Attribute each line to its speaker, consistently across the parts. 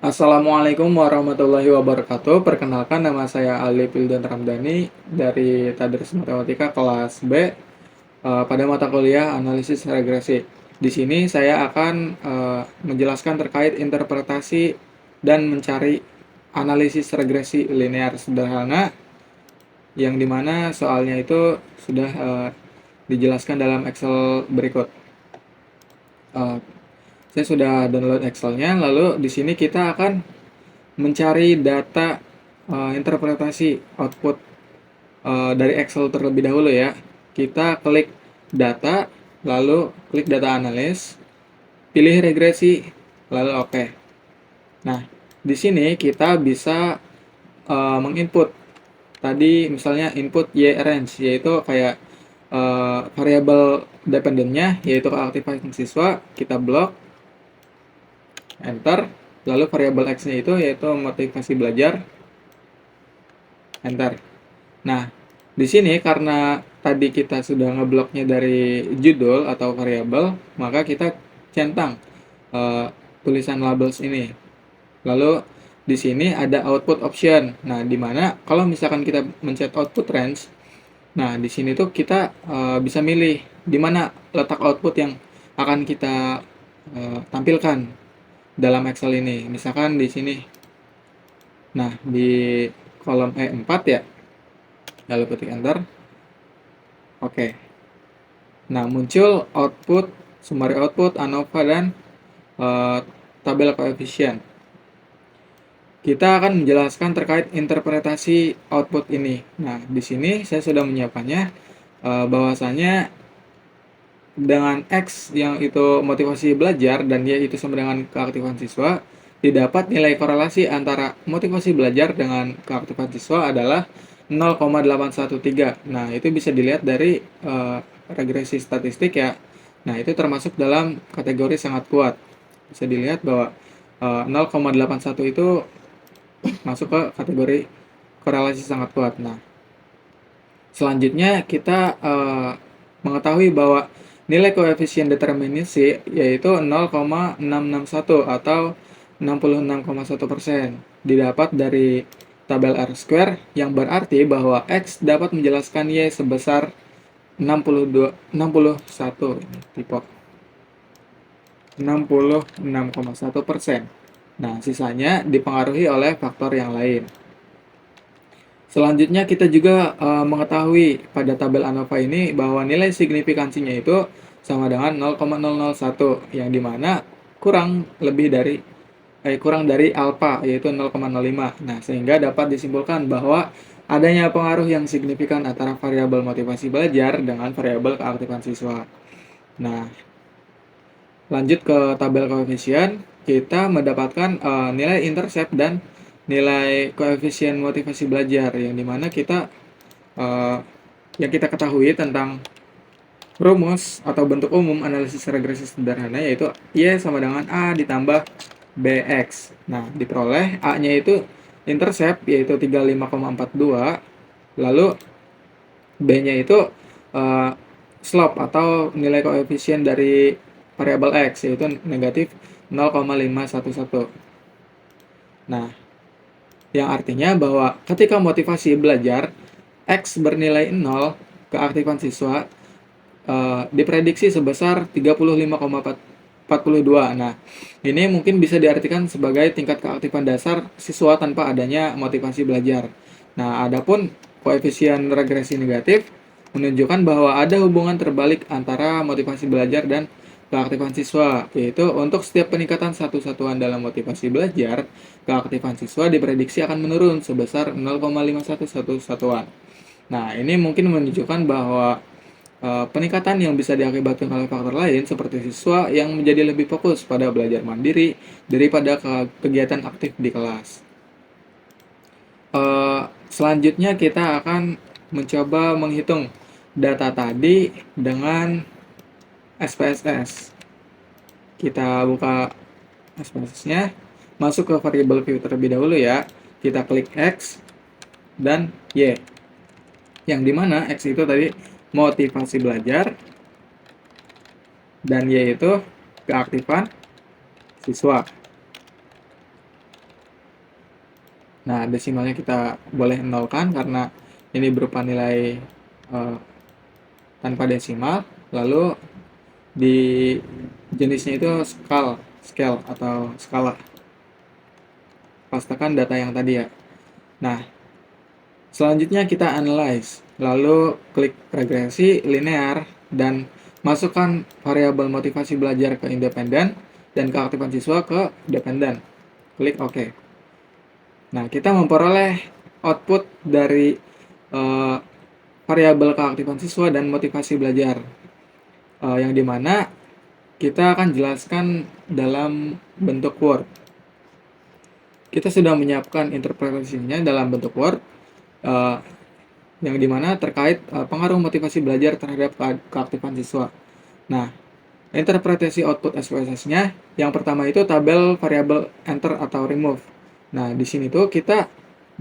Speaker 1: Assalamualaikum warahmatullahi wabarakatuh. Perkenalkan, nama saya Ali Pildan Ramdhani dari Tadris Matematika kelas B, pada mata kuliah analisis regresi. Di sini saya akan menjelaskan terkait interpretasi dan mencari analisis regresi linear sederhana, yang dimana soalnya itu sudah dijelaskan dalam Excel berikut. Eh, saya sudah download Excelnya, lalu di sini kita akan mencari data interpretasi output dari Excel terlebih dahulu ya. Kita klik data, lalu klik data analis, pilih regresi, lalu oke. Nah, di sini kita bisa menginput tadi misalnya input y range, yaitu kayak variabel dependennya yaitu keaktifan siswa, kita blok, enter, lalu variabel x-nya itu yaitu motivasi belajar, enter. Nah, di sini karena tadi kita sudah ngebloknya dari judul atau variabel, maka kita centang tulisan labels ini. Lalu di sini ada output option. Nah, di mana kalau misalkan kita mencet output range, nah di sini tuh kita bisa milih di mana letak output yang akan kita tampilkan dalam Excel ini. Misalkan di sini. Nah, di kolom E4 ya. Lalu ketik enter. Oke. Nah, muncul output, summary output, ANOVA, dan tabel koefisien. Kita akan menjelaskan terkait interpretasi output ini. Nah, di sini saya sudah menyiapkannya, bahwasanya dengan X yang itu motivasi belajar dan Y itu sama dengan keaktifan siswa, didapat nilai korelasi antara motivasi belajar dengan keaktifan siswa adalah 0,813. Nah, itu bisa dilihat dari regresi statistik ya. Nah, itu termasuk dalam kategori sangat kuat. Bisa dilihat bahwa 0,81 itu masuk ke kategori korelasi sangat kuat. Nah, selanjutnya kita mengetahui bahwa nilai koefisien determinasi yaitu 0,661 atau 66,1% didapat dari tabel R-square, yang berarti bahwa X dapat menjelaskan Y sebesar 61 tipe 66,1%. Nah, sisanya dipengaruhi oleh faktor yang lain. Selanjutnya kita juga mengetahui pada tabel ANOVA ini bahwa nilai signifikansinya itu sama dengan 0,001, yang dimana kurang dari alfa yaitu 0,05. Nah, sehingga dapat disimpulkan bahwa adanya pengaruh yang signifikan antara variabel motivasi belajar dengan variabel keaktifan siswa. Nah, lanjut ke tabel koefisien, kita mendapatkan nilai intercept dan nilai koefisien motivasi belajar, yang dimana yang kita ketahui tentang rumus atau bentuk umum analisis regresi sederhana yaitu Y sama dengan A ditambah BX. Nah, diperoleh A-nya itu intercept yaitu 35,42, lalu B-nya itu slope atau nilai koefisien dari variabel X yaitu negatif 0,511. Nah, yang artinya bahwa ketika motivasi belajar X bernilai 0, keaktifan siswa diprediksi sebesar 35,42. Nah, ini mungkin bisa diartikan sebagai tingkat keaktifan dasar siswa tanpa adanya motivasi belajar. Nah, adapun koefisien regresi negatif menunjukkan bahwa ada hubungan terbalik antara motivasi belajar dan keaktifan siswa, yaitu untuk setiap peningkatan satu satuan dalam motivasi belajar, keaktifan siswa diprediksi akan menurun sebesar 0,511 satuan. Nah, ini mungkin menunjukkan bahwa peningkatan yang bisa diakibatkan oleh faktor lain seperti siswa yang menjadi lebih fokus pada belajar mandiri daripada kegiatan aktif di kelas. Selanjutnya kita akan mencoba menghitung data tadi dengan SPSS. Kita buka SPSS-nya, masuk ke variable view terlebih dahulu ya. Kita klik X dan Y. Yang dimana X itu tadi motivasi belajar dan Y itu keaktifan siswa. Nah, desimalnya kita boleh nolkan karena ini berupa nilai tanpa desimal. Lalu di jenisnya itu scale atau skala. Pastikan data yang tadi ya. Nah, selanjutnya kita analyze, lalu klik regresi linear dan masukkan variabel motivasi belajar ke independen dan keaktifan siswa ke dependen. Klik OK. Nah, kita memperoleh output dari variabel keaktifan siswa dan motivasi belajar, yang dimana kita akan jelaskan dalam bentuk Word. Kita sudah menyiapkan interpretasinya dalam bentuk Word, yang dimana terkait pengaruh motivasi belajar terhadap keaktifan siswa. Nah, interpretasi output SPSS-nya, yang pertama itu tabel variabel enter atau remove. Nah, di sini tuh kita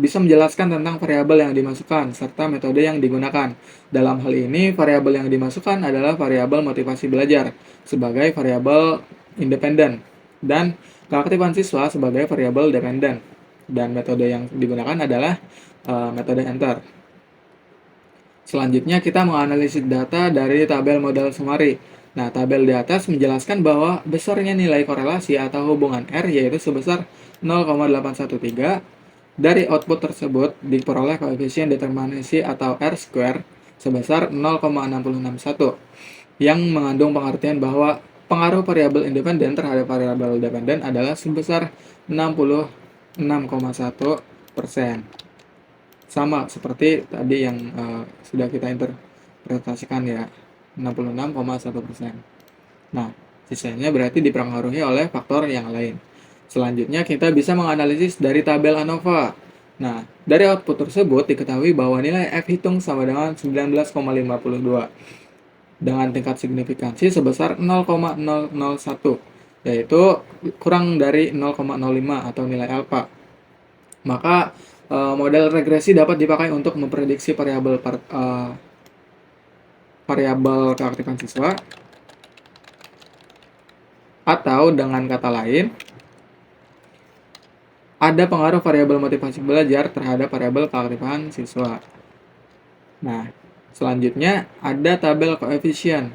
Speaker 1: bisa menjelaskan tentang variabel yang dimasukkan serta metode yang digunakan. Dalam hal ini, variabel yang dimasukkan adalah variabel motivasi belajar sebagai variabel independen dan keaktifan siswa sebagai variabel dependen. Dan metode yang digunakan adalah metode enter. Selanjutnya kita menganalisis data dari tabel model summary. Nah, tabel di atas menjelaskan bahwa besarnya nilai korelasi atau hubungan R yaitu sebesar 0,813. Dari output tersebut diperoleh koefisien determinasi atau R square sebesar 0,661 yang mengandung pengertian bahwa pengaruh variabel independen terhadap variabel dependen adalah sebesar 66,1%. Sama seperti tadi yang sudah kita interpretasikan ya, 66,1%. Nah, sisanya berarti dipengaruhi oleh faktor yang lain. Selanjutnya kita bisa menganalisis dari tabel ANOVA. Nah, dari output tersebut diketahui bahwa nilai F hitung sama dengan 19,52 dengan tingkat signifikansi sebesar 0,001, yaitu kurang dari 0,05 atau nilai alfa. Maka model regresi dapat dipakai untuk memprediksi variabel keaktifan siswa, atau dengan kata lain, ada pengaruh variabel motivasi belajar terhadap variabel keaktifan siswa. Nah, selanjutnya ada tabel koefisien,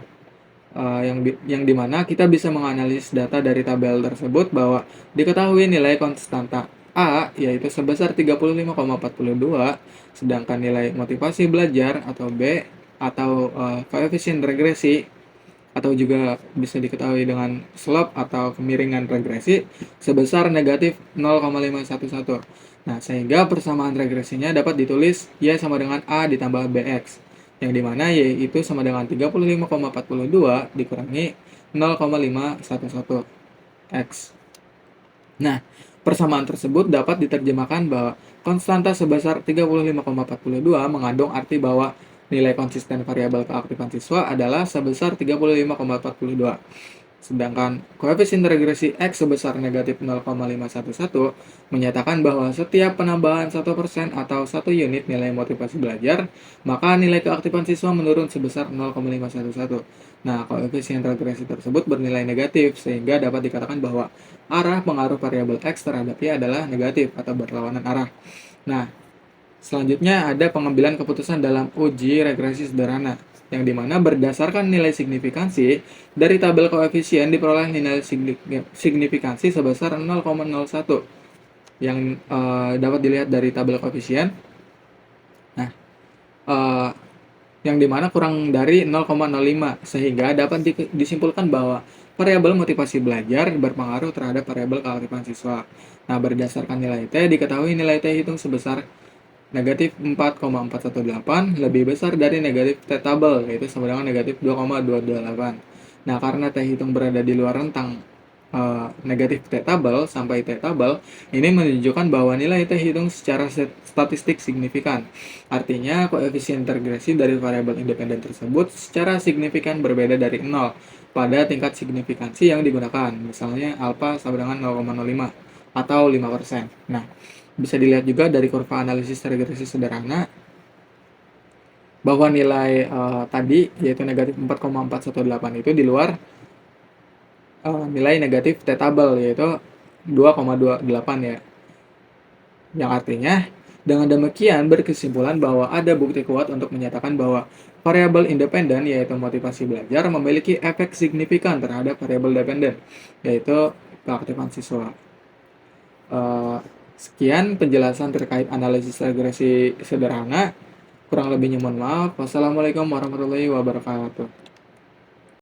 Speaker 1: yang dimana kita bisa menganalisis data dari tabel tersebut bahwa diketahui nilai konstanta A yaitu sebesar 35,42, sedangkan nilai motivasi belajar atau B atau koefisien regresi atau juga bisa diketahui dengan slope atau kemiringan regresi sebesar negatif 0,511. Nah, sehingga persamaan regresinya dapat ditulis Y sama dengan A ditambah BX, yang dimana Y itu sama dengan 35,42 dikurangi 0,511 X. Nah, persamaan tersebut dapat diterjemahkan bahwa konstanta sebesar 35,42 mengandung arti bahwa nilai konsisten variabel keaktifan siswa adalah sebesar 35,42. Sedangkan koefisien regresi X sebesar negatif 0,511 menyatakan bahwa setiap penambahan 1% atau 1 unit nilai motivasi belajar, maka nilai keaktifan siswa menurun sebesar 0,511. Nah, koefisien regresi tersebut bernilai negatif, sehingga dapat dikatakan bahwa arah pengaruh variabel X terhadap Y adalah negatif atau berlawanan arah. Nah, selanjutnya ada pengambilan keputusan dalam uji regresi sederhana, yang dimana berdasarkan nilai signifikansi dari tabel koefisien diperoleh nilai signifikansi sebesar 0,01 yang dapat dilihat dari tabel koefisien. Nah, yang dimana kurang dari 0,05 sehingga dapat disimpulkan bahwa variabel motivasi belajar berpengaruh terhadap variabel keaktifan siswa. Nah, berdasarkan nilai T diketahui nilai T hitung sebesar negatif 4,418 lebih besar dari negatif T tabel, yaitu sama dengan negatif 2,228. Nah, karena T hitung berada di luar rentang negatif T tabel sampai T tabel, ini menunjukkan bahwa nilai T hitung secara statistik signifikan. Artinya, koefisien regresi dari variabel independen tersebut secara signifikan berbeda dari 0 pada tingkat signifikansi yang digunakan, misalnya alfa sama dengan 0,05 atau 5%. Nah, bisa dilihat juga dari kurva analisis regresi sederhana bahwa nilai tadi yaitu negatif 4,418 itu di luar nilai negatif T tabel yaitu 2,28 ya. Yang artinya, dengan demikian berkesimpulan bahwa ada bukti kuat untuk menyatakan bahwa variabel independen, yaitu motivasi belajar, memiliki efek signifikan terhadap variabel dependen, yaitu keaktifan siswa. Sekian penjelasan terkait analisis regresi sederhana. Kurang lebihnya mohon maaf. Wassalamualaikum warahmatullahi wabarakatuh.